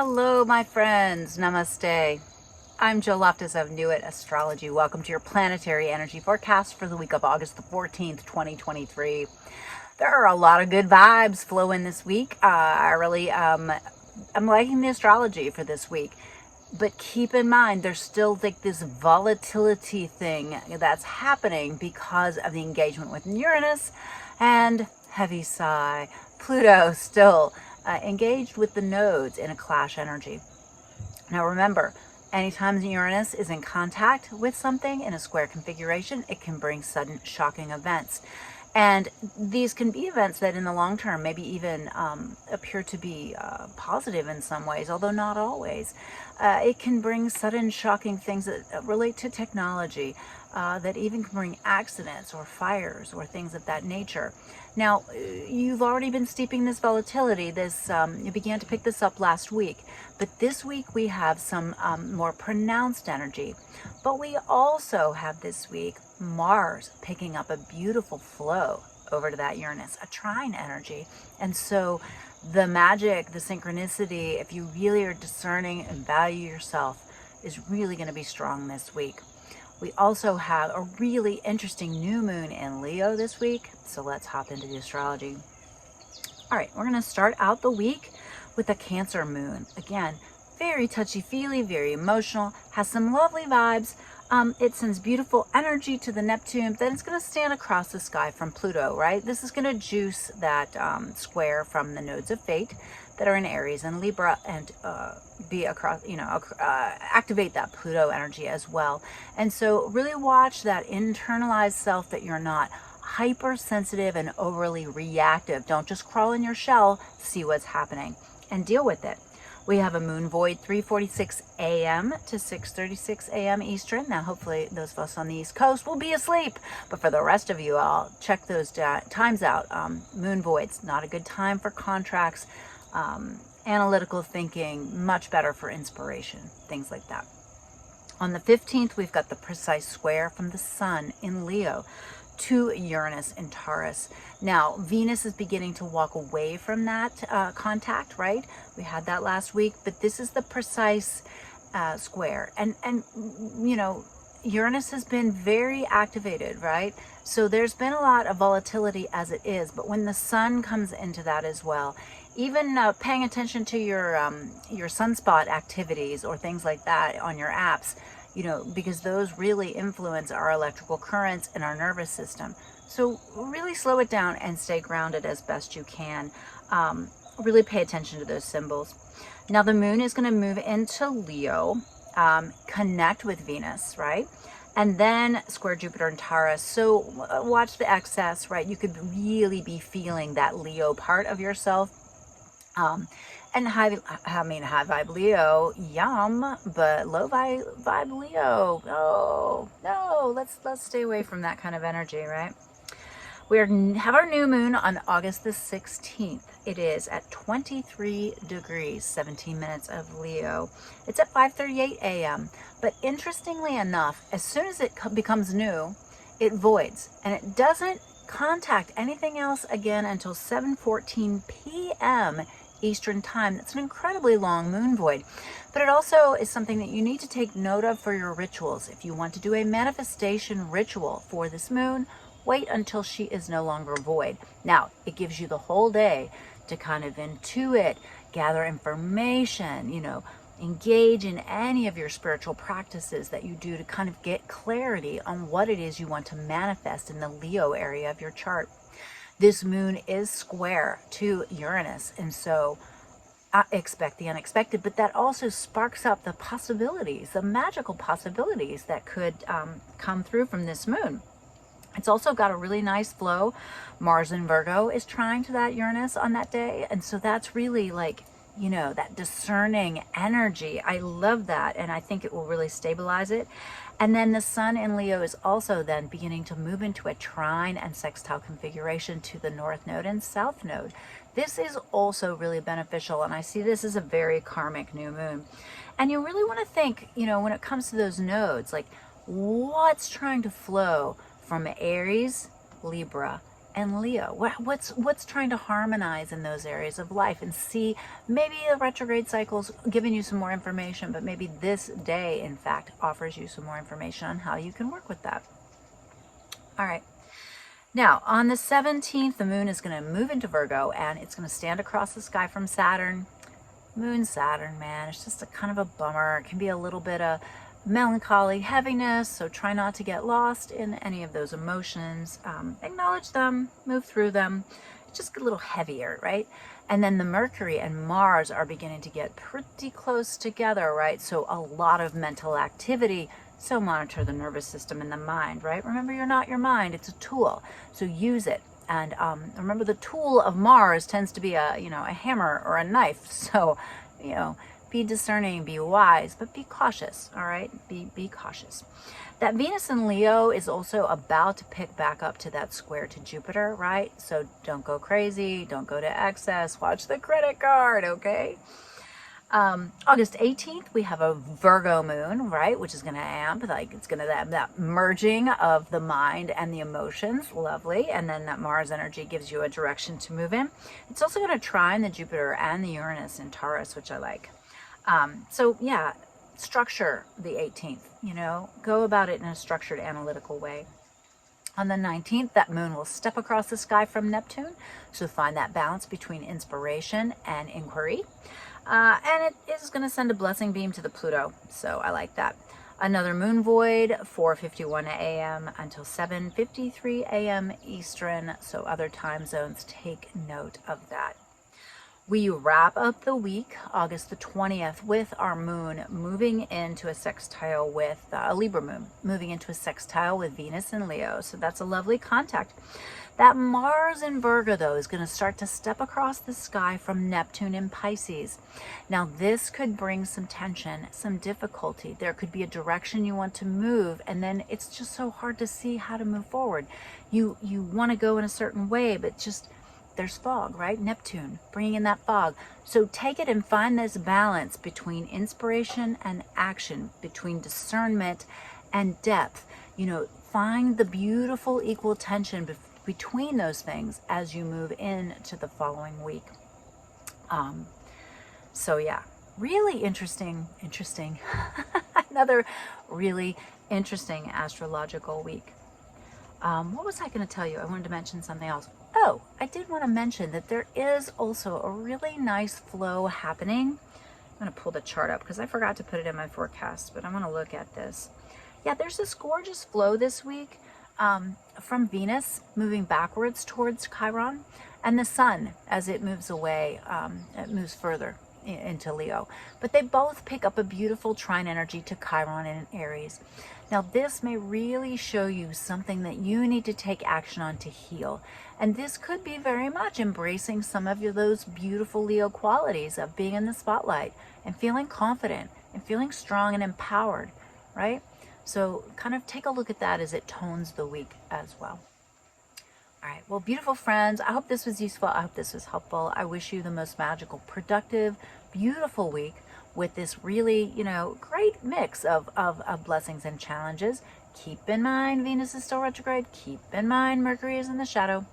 Hello, my friends. Namaste. I'm Jill Loftis of Nuit Astrology. Welcome to your planetary energy forecast for the week of August the 14th, 2023. There are a lot of good vibes flowing this week. I'm liking the astrology for this week. But keep in mind, there's still like this volatility thing that's happening because of the engagement with Uranus and heavy sigh, Pluto still engaged with the nodes in a clash energy. Now remember, anytime Uranus is in contact with something in a square configuration, it can bring sudden shocking events. And these can be events that in the long term maybe even appear to be positive in some ways, although not always. It can bring sudden shocking things that relate to technology, that even can bring accidents or fires or things of that nature. Now, you've already been steeping this volatility. You began to pick this up last week, but this week we have some more pronounced energy. But we also have this week Mars picking up a beautiful flow over to that Uranus, a trine energy. And so the magic, the synchronicity, if you really are discerning and value yourself, is really going to be strong this week. We also have a really interesting new moon in Leo this week. So let's hop into the astrology. All right, we're going to start out the week with a Cancer moon. Again, very touchy-feely, very emotional, has some lovely vibes. It sends beautiful energy to the Neptune, then it's going to stand across the sky from Pluto, right? This is going to juice that square from the nodes of fate that are in Aries and Libra and be across, activate that Pluto energy as well. And so really watch that internalized self that you're not hypersensitive and overly reactive. Don't just crawl in your shell, see what's happening and deal with it. We have a moon void 3:46 a.m. to 6:36 a.m. Eastern. Now, hopefully those of us on the East Coast will be asleep. But for the rest of you, I'll check those times out. Moon voids, not a good time for contracts, analytical thinking, much better for inspiration, things like that. On the 15th, we've got the precise square from the Sun in Leo to Uranus in Taurus. Now, Venus is beginning to walk away from that contact, right? We had that last week, but this is the precise square. And Uranus has been very activated, right? So there's been a lot of volatility as it is, but when the Sun comes into that as well, even paying attention to your sunspot activities or things like that on your apps, because those really influence our electrical currents and our nervous system. So really slow it down and stay grounded as best you can. Really pay attention to those symbols. Now the moon is going to move into Leo, connect with Venus, right? And then square Jupiter and Taurus. So watch the excess, right? You could really be feeling that Leo part of yourself. And high vibe Leo, yum, but low vibe Leo, no, let's stay away from that kind of energy, right? We have our new moon on August the 16th. It is at 23 degrees, 17 minutes of Leo. It's at 5:38 a.m. But interestingly enough, as soon as it becomes new, it voids, and it doesn't contact anything else again until 7:14 p.m. Eastern time. That's an incredibly long moon void, but it also is something that you need to take note of for your rituals. If you want to do a manifestation ritual for this moon, wait until she is no longer void. Now, it gives you the whole day to kind of intuit, gather information, engage in any of your spiritual practices that you do to kind of get clarity on what it is you want to manifest in the Leo area of your chart. This moon is square to Uranus, and so I expect the unexpected, but that also sparks up the possibilities, the magical possibilities that could come through from this moon. It's also got a really nice flow. Mars in Virgo is trine to that Uranus on that day, and so that's really like, that discerning energy. I love that, and I think it will really stabilize it. And then the Sun in Leo is also then beginning to move into a trine and sextile configuration to the North Node and South Node. This is also really beneficial, and I see this as a very karmic new moon. And you really want to think, when it comes to those nodes, like what's trying to flow from Aries, Libra, and Leo. What's trying to harmonize in those areas of life, and see, maybe the retrograde cycle's giving you some more information, but maybe this day, in fact, offers you some more information on how you can work with that. All right. Now, on the 17th, the moon is going to move into Virgo, and it's going to stand across the sky from Saturn. Moon Saturn, man, it's just a kind of a bummer. It can be a little bit of melancholy, heaviness, so try not to get lost in any of those emotions. Acknowledge them, move through them. It's just a little heavier, right? And then the Mercury and Mars are beginning to get pretty close together, right? So a lot of mental activity. So monitor the nervous system and the mind, right? Remember, you're not your mind, it's a tool. So use it. And remember, the tool of Mars tends to be a hammer or a knife. So, be discerning, be wise, but be cautious, all right? Be cautious. That Venus in Leo is also about to pick back up to that square to Jupiter, right? So don't go crazy, don't go to excess, watch the credit card, okay? August 18th, we have a Virgo moon, right? Which is going to amp, it's going to that merging of the mind and the emotions, lovely. And then that Mars energy gives you a direction to move in. It's also going to trine the Jupiter and the Uranus in Taurus, which I like. So yeah, structure the 18th, go about it in a structured, analytical way. On the 19th, that moon will step across the sky from Neptune. So find that balance between inspiration and inquiry. And it is going to send a blessing beam to the Pluto. So I like that. Another moon void, 4:51 a.m. until 7:53 a.m. Eastern. So other time zones, take note of that. We wrap up the week, August the 20th, with our moon moving into a sextile with a Libra moon, moving into a sextile with Venus and Leo. So that's a lovely contact. That Mars in Virgo, though, is going to start to step across the sky from Neptune in Pisces. Now, this could bring some tension, some difficulty. There could be a direction you want to move, and then it's just so hard to see how to move forward. You want to go in a certain way, but just there's fog, right? Neptune, bringing in that fog. So take it and find this balance between inspiration and action, between discernment and depth. Find the beautiful equal tension between those things as you move into the following week. So yeah, really interesting. Another really interesting astrological week. What was I going to tell you? I wanted to mention something else. Oh, I did want to mention that there is also a really nice flow happening. I'm going to pull the chart up because I forgot to put it in my forecast, but I want to look at this. Yeah, there's this gorgeous flow this week from Venus moving backwards towards Chiron, and the Sun as it moves away, it moves further into Leo. But they both pick up a beautiful trine energy to Chiron and Aries. Now, this may really show you something that you need to take action on to heal. And this could be very much embracing some of those beautiful Leo qualities of being in the spotlight and feeling confident and feeling strong and empowered, right? So kind of take a look at that as it tones the week as well. All right, well, beautiful friends, I hope this was useful. I hope this was helpful. I wish you the most magical, productive, beautiful week with this really, great mix of blessings and challenges. Keep in mind, Venus is still retrograde. Keep in mind, Mercury is in the shadow.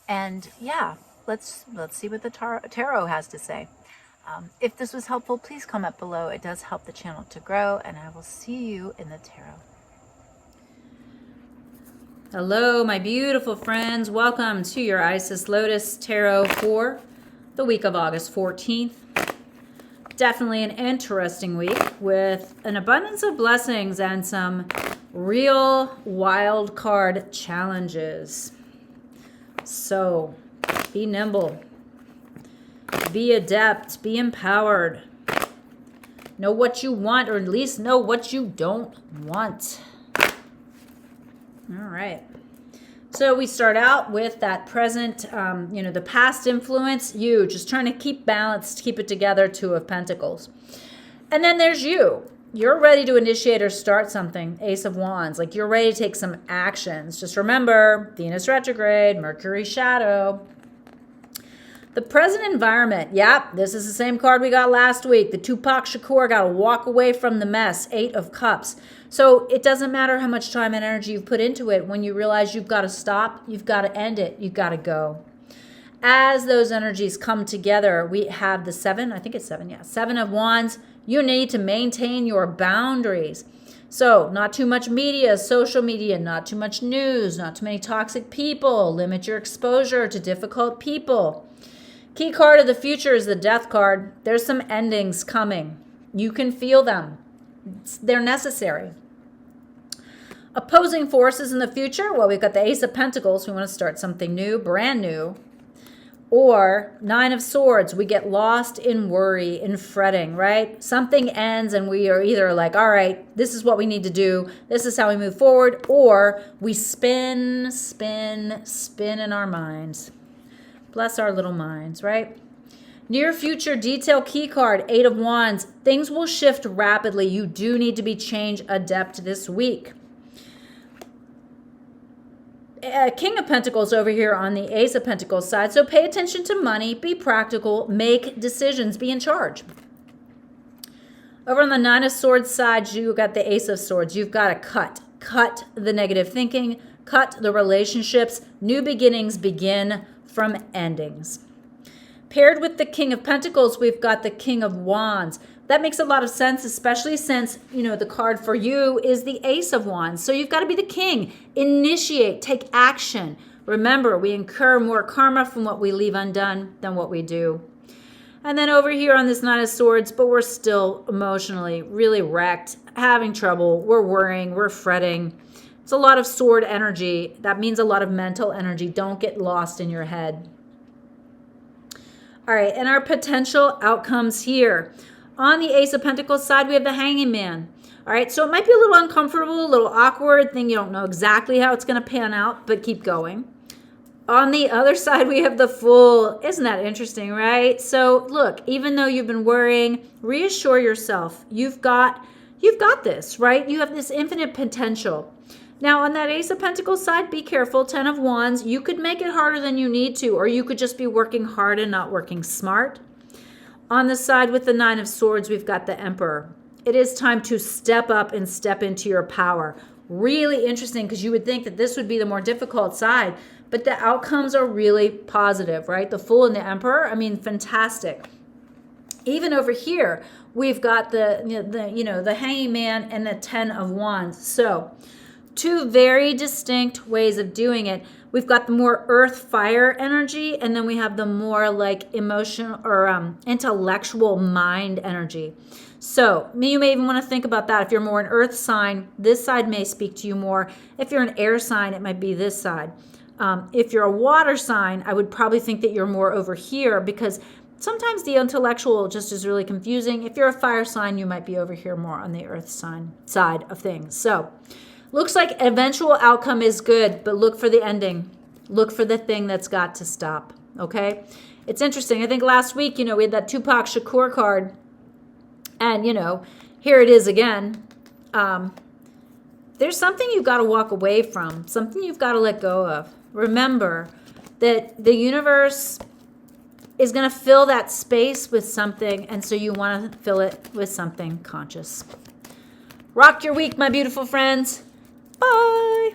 And yeah, let's see what the tarot has to say. If this was helpful, please comment below. It does help the channel to grow, and I will see you in the tarot. Hello, my beautiful friends. Welcome to your Isis Lotus Tarot for the week of August 14th. Definitely an interesting week with an abundance of blessings and some real wild card challenges. So be nimble, be adept, be empowered. Know what you want, or at least know what you don't want. All right. So we start out with that present, the past influence, you just trying to keep balanced, keep it together, Two of Pentacles. And then there's you. You're ready to initiate or start something, Ace of Wands. Like you're ready to take some actions. Just remember, Venus retrograde, Mercury shadow. The present environment. Yep, this is the same card we got last week. The Tupac Shakur, got to walk away from the mess. 8 of Cups. So it doesn't matter how much time and energy you've put into it. When you realize you've got to stop, you've got to end it, you've got to go. As those energies come together, we have the 7, I think it's 7, yeah. 7 of Wands. You need to maintain your boundaries. So not too much media, social media, not too much news, not too many toxic people. Limit your exposure to difficult people. Key card of the future is the Death card. There's some endings coming. You can feel them. They're necessary. Opposing forces in the future. Well, we've got the Ace of Pentacles. We want to start something new, brand new. Or 9 of Swords, we get lost in worry, in fretting, right? Something ends and we are either like, all right, this is what we need to do. This is how we move forward. Or we spin in our minds. Bless our little minds, right? Near future detail key card, 8 of Wands. Things will shift rapidly. You do need to be change adept this week. King of Pentacles over here on the Ace of Pentacles side. So pay attention to money, be practical, make decisions, be in charge. Over on the 9 of Swords side, you got the Ace of Swords. You've got to cut the negative thinking, cut the relationships. New beginnings begin from endings. Paired with the King of Pentacles, we've got the King of Wands. That makes a lot of sense, especially since, the card for you is the Ace of Wands. So you've got to be the king. Initiate, take action. Remember, we incur more karma from what we leave undone than what we do. And then over here on this 9 of Swords, but we're still emotionally really wrecked, having trouble. We're worrying, we're fretting. It's a lot of sword energy. That means a lot of mental energy. Don't get lost in your head. All right, and our potential outcomes here. On the Ace of Pentacles side, we have the Hanging Man. All right, so it might be a little uncomfortable, a little awkward thing. You don't know exactly how it's going to pan out, but keep going. On the other side, we have the Fool. Isn't that interesting, right? So look, even though you've been worrying, reassure yourself. You've got this, right? You have this infinite potential. Now, on that Ace of Pentacles side, be careful. 10 of Wands, you could make it harder than you need to, or you could just be working hard and not working smart. On the side with the 9 of Swords, we've got the Emperor. It is time to step up and step into your power. Really interesting, because you would think that this would be the more difficult side, but the outcomes are really positive, right? The Fool and the Emperor, I mean, fantastic. Even over here, we've got the Hanging Man and the 10 of Wands. So, 2 very distinct ways of doing it. We've got the more earth fire energy, and then we have the more like emotional or intellectual mind energy. So you may even want to think about that. If you're more an earth sign, this side may speak to you more. If you're an air sign, it might be this side. If you're a water sign, I would probably think that you're more over here, because sometimes the intellectual just is really confusing. If you're a fire sign, you might be over here more on the earth sign side of things. So looks like eventual outcome is good, but look for the ending. Look for the thing that's got to stop, okay? It's interesting. I think last week, we had that Tupac Shakur card, and, here it is again. There's something you've got to walk away from, something you've got to let go of. Remember that the universe is going to fill that space with something, and so you want to fill it with something conscious. Rock your week, my beautiful friends. Bye.